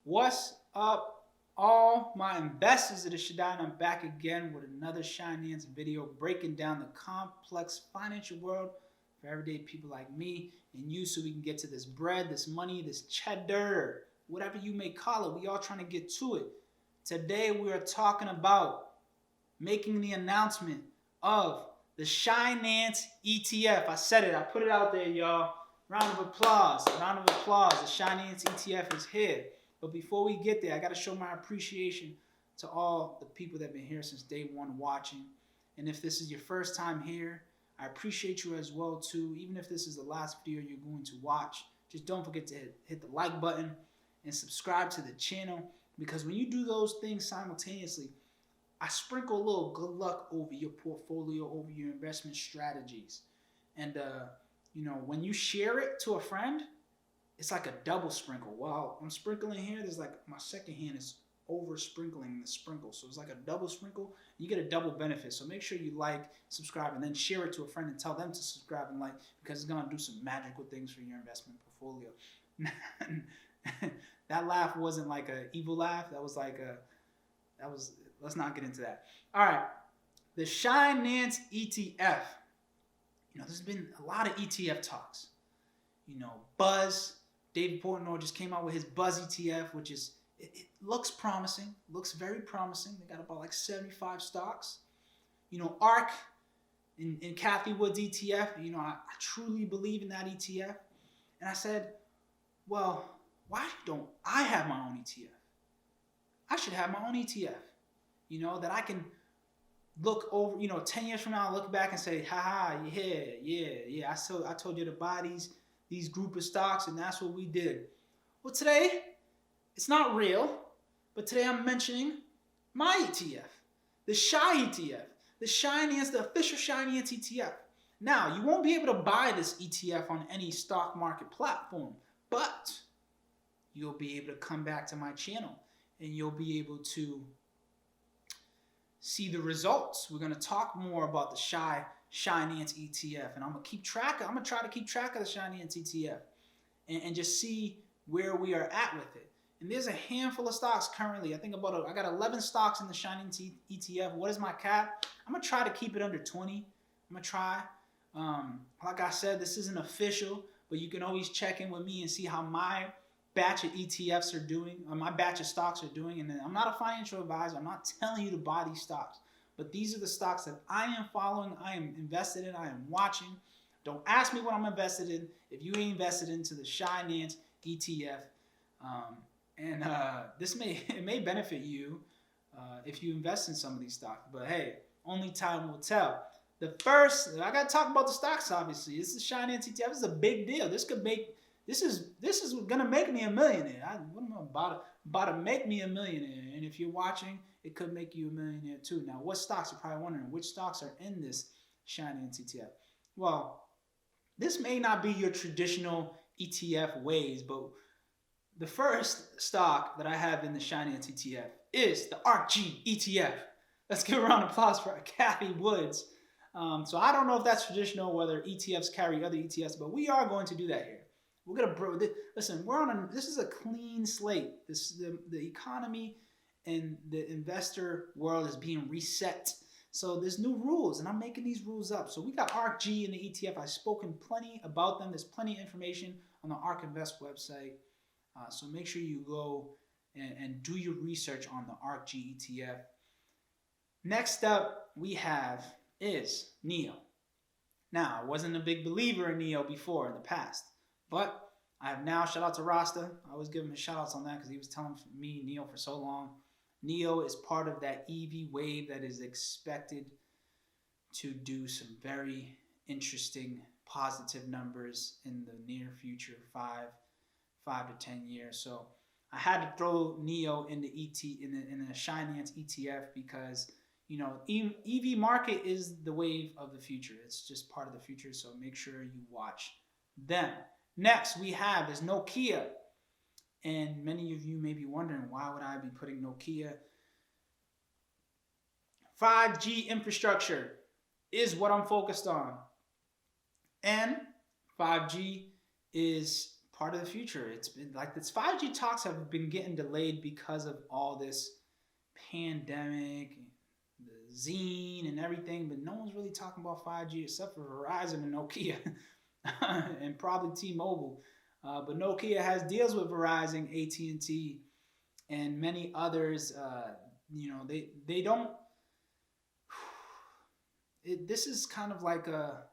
What's up, all my investors? It is Shaddai, and I'm back again with another HINANCE video breaking down the complex financial world for everyday people like me and you so we can get to this bread, this money, this cheddar, whatever you may call it. We all trying to get to it. Today we are talking about making the announcement of the HINANCE ETF. I said it. I put it out there, y'all. Round of applause. Round of applause. The HINANCE ETF is here. But before we get there, I got to show my appreciation to all the people that have been here since day one watching. And if this is your first time here, I appreciate you as well too. Even if this is the last video you're going to watch, just don't forget to hit the like button and subscribe to the channel, because when you do those things simultaneously, I sprinkle a little good luck over your portfolio, over your investment strategies. And you know, when you share it to a friend, it's like a double sprinkle. While I'm sprinkling here, there's like my second hand is over sprinkling the sprinkle. So it's like a double sprinkle. You get a double benefit. So make sure you like, subscribe, and then share it to a friend and tell them to subscribe and like, because it's going to do some magical things for your investment portfolio. That laugh wasn't like an evil laugh. That was like let's not get into that. All right. The HINANCE ETF. You know, there's been a lot of ETF talks. You know, Buzz. David Portnoy just came out with his Buzz ETF, which is, it looks promising, looks very promising. They got about like 75 stocks. You know, ARK in Kathy Wood's ETF, you know, I truly believe in that ETF. And I said, well, why don't I have my own ETF? I should have my own ETF, you know, that I can look over, you know, 10 years from now, look back and say, haha, yeah, I told you to buy these group of stocks, and that's what we did. Well, today, it's not real, but today I'm mentioning my ETF, the SHI ETF, the HINANCE, the official HINANCE ETF. Now, you won't be able to buy this ETF on any stock market platform, but you'll be able to come back to my channel and you'll be able to see the results. We're going to talk more about the HINANCE ETF, and I'm going to try to keep track of the HINANCE ETF and just see where we are at with it. And there's a handful of stocks currently. I got 11 stocks in the HINANCE ETF. What is my cap? I'm going to try to keep it under 20. I'm going to try. Like I said, this isn't official, but you can always check in with me and see how my batch of ETFs are doing, or my batch of stocks are doing. And I'm not a financial advisor. I'm not telling you to buy these stocks, but these are the stocks that I am following, I am invested in, I am watching. Don't ask me what I'm invested in if you ain't invested into the HINANCE ETF. It may benefit you if you invest in some of these stocks, but hey, only time will tell. I got to talk about the stocks, obviously. This is HINANCE ETF. This is a big deal. This is going to make me a millionaire. What am I about to make me a millionaire? And if you're watching, it could make you a millionaire too. Now, what stocks? You're probably wondering, which stocks are in this HINANCE ETF? Well, this may not be your traditional ETF ways, but the first stock that I have in the HINANCE ETF is the ARKG ETF. Let's give a round of applause for Kathy Woods. So I don't know if that's traditional, whether ETFs carry other ETFs, but we are going to do that here. We're gonna listen. This is a clean slate. The economy and the investor world is being reset. So there's new rules, and I'm making these rules up. So we got ARKG in the ETF. I've spoken plenty about them. There's plenty of information on the ARK Invest website. So make sure you go and do your research on the ARKG ETF. Next up we have is NEO. Now, I wasn't a big believer in NEO before in the past, but I have now. Shout out to Rasta. I always give him shout outs on that because he was telling me NEO for so long. NEO is part of that EV wave that is expected to do some very interesting positive numbers in the near future, 5 to 10 years. So I had to throw NEO in the HINANCE ETF because, you know, EV market is the wave of the future. It's just part of the future. So make sure you watch them. Next, there's Nokia. And many of you may be wondering, why would I be putting Nokia? 5G infrastructure is what I'm focused on. And 5G is part of the future. It's been like this 5G talks have been getting delayed because of all this pandemic, the zine and everything, but no one's really talking about 5G except for Verizon and Nokia and probably T-Mobile. But Nokia has deals with Verizon, AT&T, and many others. They don't. This is kind of like a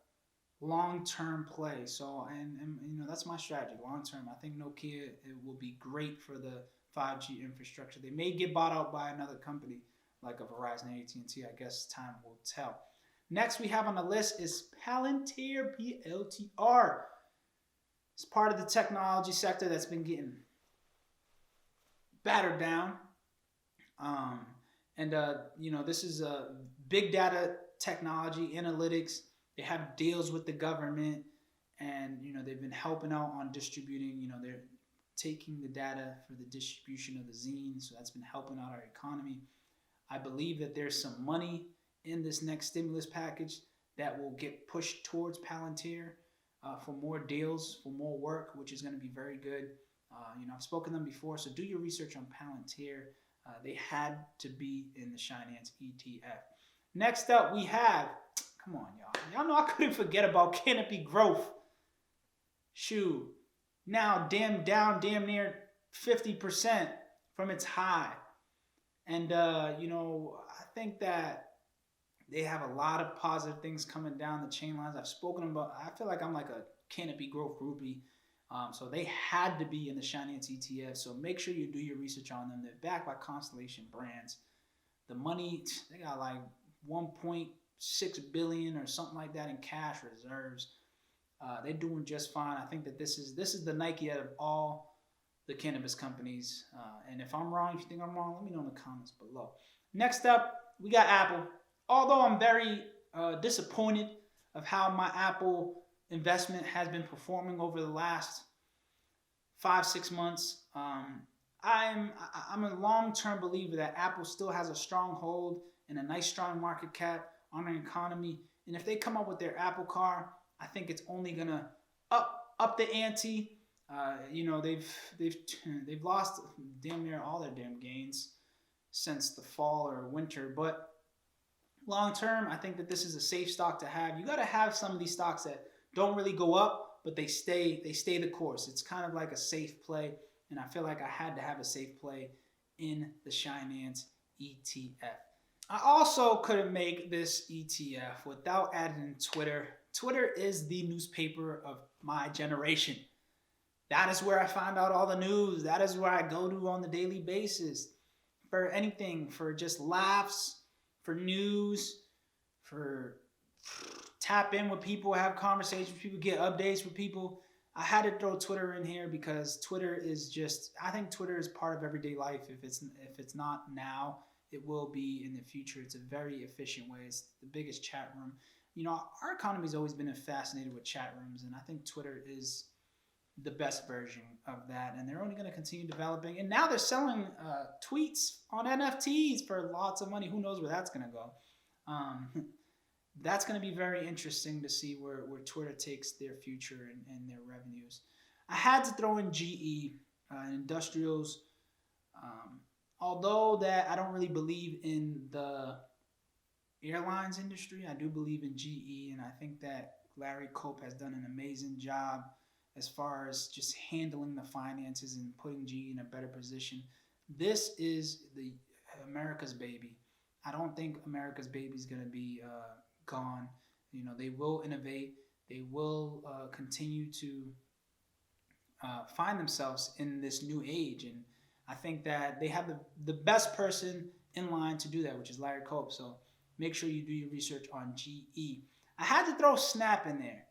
long-term play. So, and that's my strategy, long-term. I think Nokia, it will be great for the 5G infrastructure. They may get bought out by another company like a Verizon, AT&T. I guess time will tell. Next we have on the list is Palantir Bltr. It's part of the technology sector that's been getting battered down. This is a big data technology, analytics. They have deals with the government, and they've been helping out on distributing. They're taking the data for the distribution of the zine, so that's been helping out our economy. I believe that there's some money in this next stimulus package that will get pushed towards Palantir for more deals, for more work, which is going to be very good. I've spoken to them before, so do your research on Palantir. They had to be in the HINANCE ETF. Next up, we have, come on, y'all. Y'all know I couldn't forget about Canopy Growth. Shoot, now down damn near 50% from its high. And, I think that they have a lot of positive things coming down the chain lines. I've spoken about, I feel like I'm like a Canopy Growth groupie. So they had to be in the HINANCE ETF. So make sure you do your research on them. They're backed by Constellation Brands. The money, they got like 1.6 billion or something like that in cash reserves. They're doing just fine. I think that this is the Nike out of all the cannabis companies. And if I'm wrong, if you think I'm wrong, let me know in the comments below. Next up, we got Apple. Although I'm very disappointed of how my Apple investment has been performing over the last 5-6 months, I'm a long-term believer that Apple still has a strong hold and a nice strong market cap on our economy. And if they come up with their Apple car, I think it's only gonna up the ante. They've lost damn near all their damn gains since the fall or winter, but long term, I think that this is a safe stock to have. You got to have some of these stocks that don't really go up, but they stay the course. It's kind of like a safe play, and I feel like I had to have a safe play in the HINANCE ETF. I also couldn't make this ETF without adding Twitter. Twitter is the newspaper of my generation. That is where I find out all the news. That is where I go to on the daily basis for anything, for just laughs, for news, for tap in with people, have conversations with people, get updates with people. I had to throw Twitter in here because Twitter is just, I think Twitter is part of everyday life. If it's not now, it will be in the future. It's a very efficient way. It's the biggest chat room. Our economy's always been fascinated with chat rooms, and I think Twitter is the best version of that, and they're only going to continue developing. And now they're selling tweets on NFTs for lots of money. Who knows where that's going to go? That's going to be very interesting to see where Twitter takes their future and their revenues. I had to throw in GE, industrials. Although that I don't really believe in the airlines industry, I do believe in GE, and I think that Larry Culp has done an amazing job as far as just handling the finances and putting GE in a better position. This is America's baby. I don't think America's baby is going to be gone. They will innovate. They will continue to find themselves in this new age. And I think that they have the best person in line to do that, which is Larry Culp. So make sure you do your research on GE. I had to throw Snap in there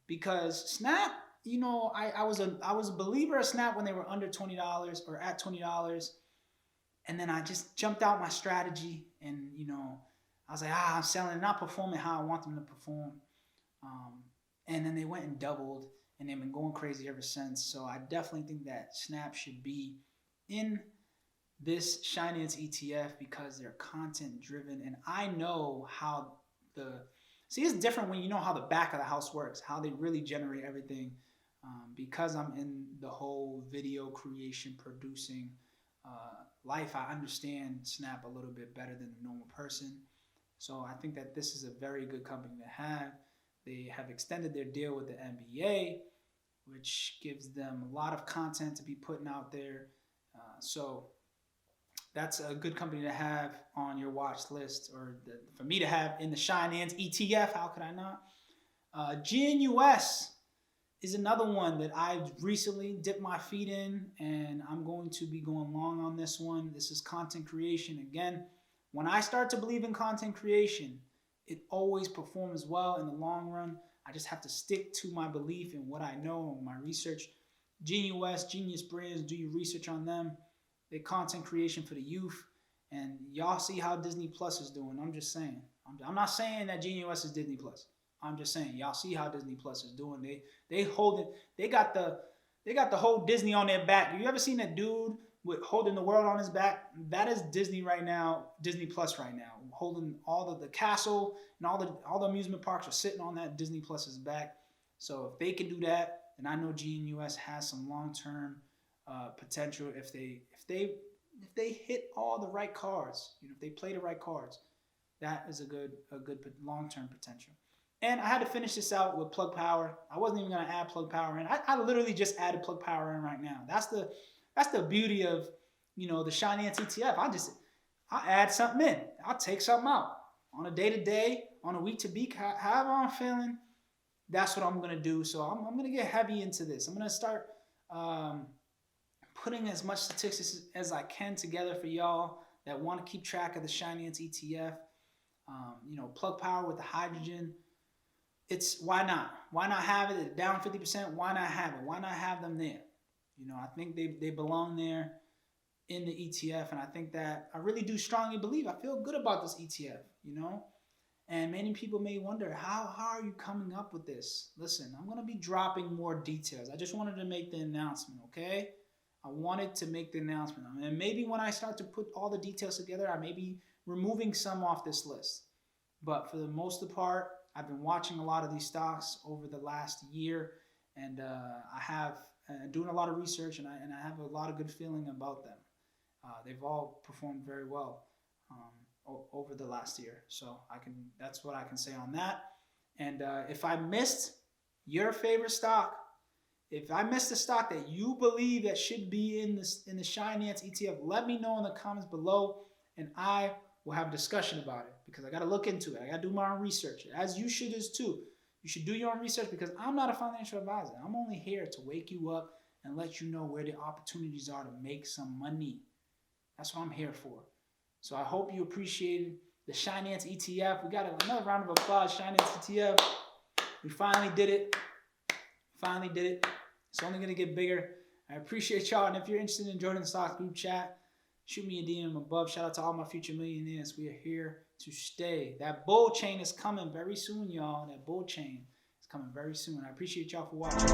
because Snap, I was a believer of Snap when they were under $20 or at $20. And then I just jumped out my strategy and, I was like, I'm selling, not performing how I want them to perform. And then they went and doubled, and they've been going crazy ever since. So I definitely think that Snap should be in this HINANCE ETF because they're content driven. And I know how it's different when you know how the back of the house works, how they really generate everything. Because I'm in the whole video creation, producing life, I understand Snap a little bit better than the normal person. So I think that this is a very good company to have. They have extended their deal with the NBA, which gives them a lot of content to be putting out there. So that's a good company to have on your watch list, or for me to have in the HINANCE ETF. How could I not? GNUS is another one that I've recently dipped my feet in, and I'm going to be going long on this one. This is content creation. Again, when I start to believe in content creation, it always performs well in the long run. I just have to stick to my belief in what I know and my research. GNUS, Genius Brands, do your research on them. They're content creation for the youth. And y'all see how Disney Plus is doing. I'm just saying. I'm not saying that GNUS is Disney Plus. I'm just saying y'all see how Disney Plus is doing. They hold it. They got the whole Disney on their back. You ever seen that dude with holding the world on his back? That is Disney right now, Disney Plus right now, holding all of the castle and all the amusement parks are sitting on that Disney Plus's back. So if they can do that, then I know GNUS has some long-term potential if they hit all the right cards. You know, if they play the right cards, that is a good long-term potential. And I had to finish this out with Plug Power. I wasn't even going to add Plug Power in. I literally just added Plug Power in right now. That's the beauty of, you know, the HINANCE ETF. I add something in. I'll take something out on a day-to-day, on a week-to-week, however I'm feeling. That's what I'm going to do. So I'm going to get heavy into this. I'm going to start putting as much statistics as I can together for y'all that want to keep track of the HINANCE ETF. You know, Plug Power with the hydrogen. Why not? Why not have it? It's down 50%. Why not have it? Why not have them there? You know, I think they belong there in the ETF, and I think that I really do strongly believe. I feel good about this ETF, you know? And many people may wonder, how are you coming up with this? Listen, I'm going to be dropping more details. I just wanted to make the announcement, okay? I wanted to make the announcement. And maybe when I start to put all the details together, I may be removing some off this list. But for the most part, I've been watching a lot of these stocks over the last year, and I have doing a lot of research, and I have a lot of good feeling about them. They've all performed very well over the last year, so that's what I can say on that. And if I missed your favorite stock, if I missed a stock that you believe that should be in the HINANCE ETF, let me know in the comments below, and I will have a discussion about it, because I got to look into it. I got to do my own research, as you should as too. You should do your own research, because I'm not a financial advisor. I'm only here to wake you up and let you know where the opportunities are to make some money. That's what I'm here for. So I hope you appreciated the HINANCE ETF. We got another round of applause, HINANCE ETF. We finally did it. Finally did it. It's only going to get bigger. I appreciate y'all. And if you're interested in joining the stock group chat, shoot me a DM above. Shout out to all my future millionaires. We are here to stay. That bull chain is coming very soon, y'all. That bull chain is coming very soon. I appreciate y'all for watching.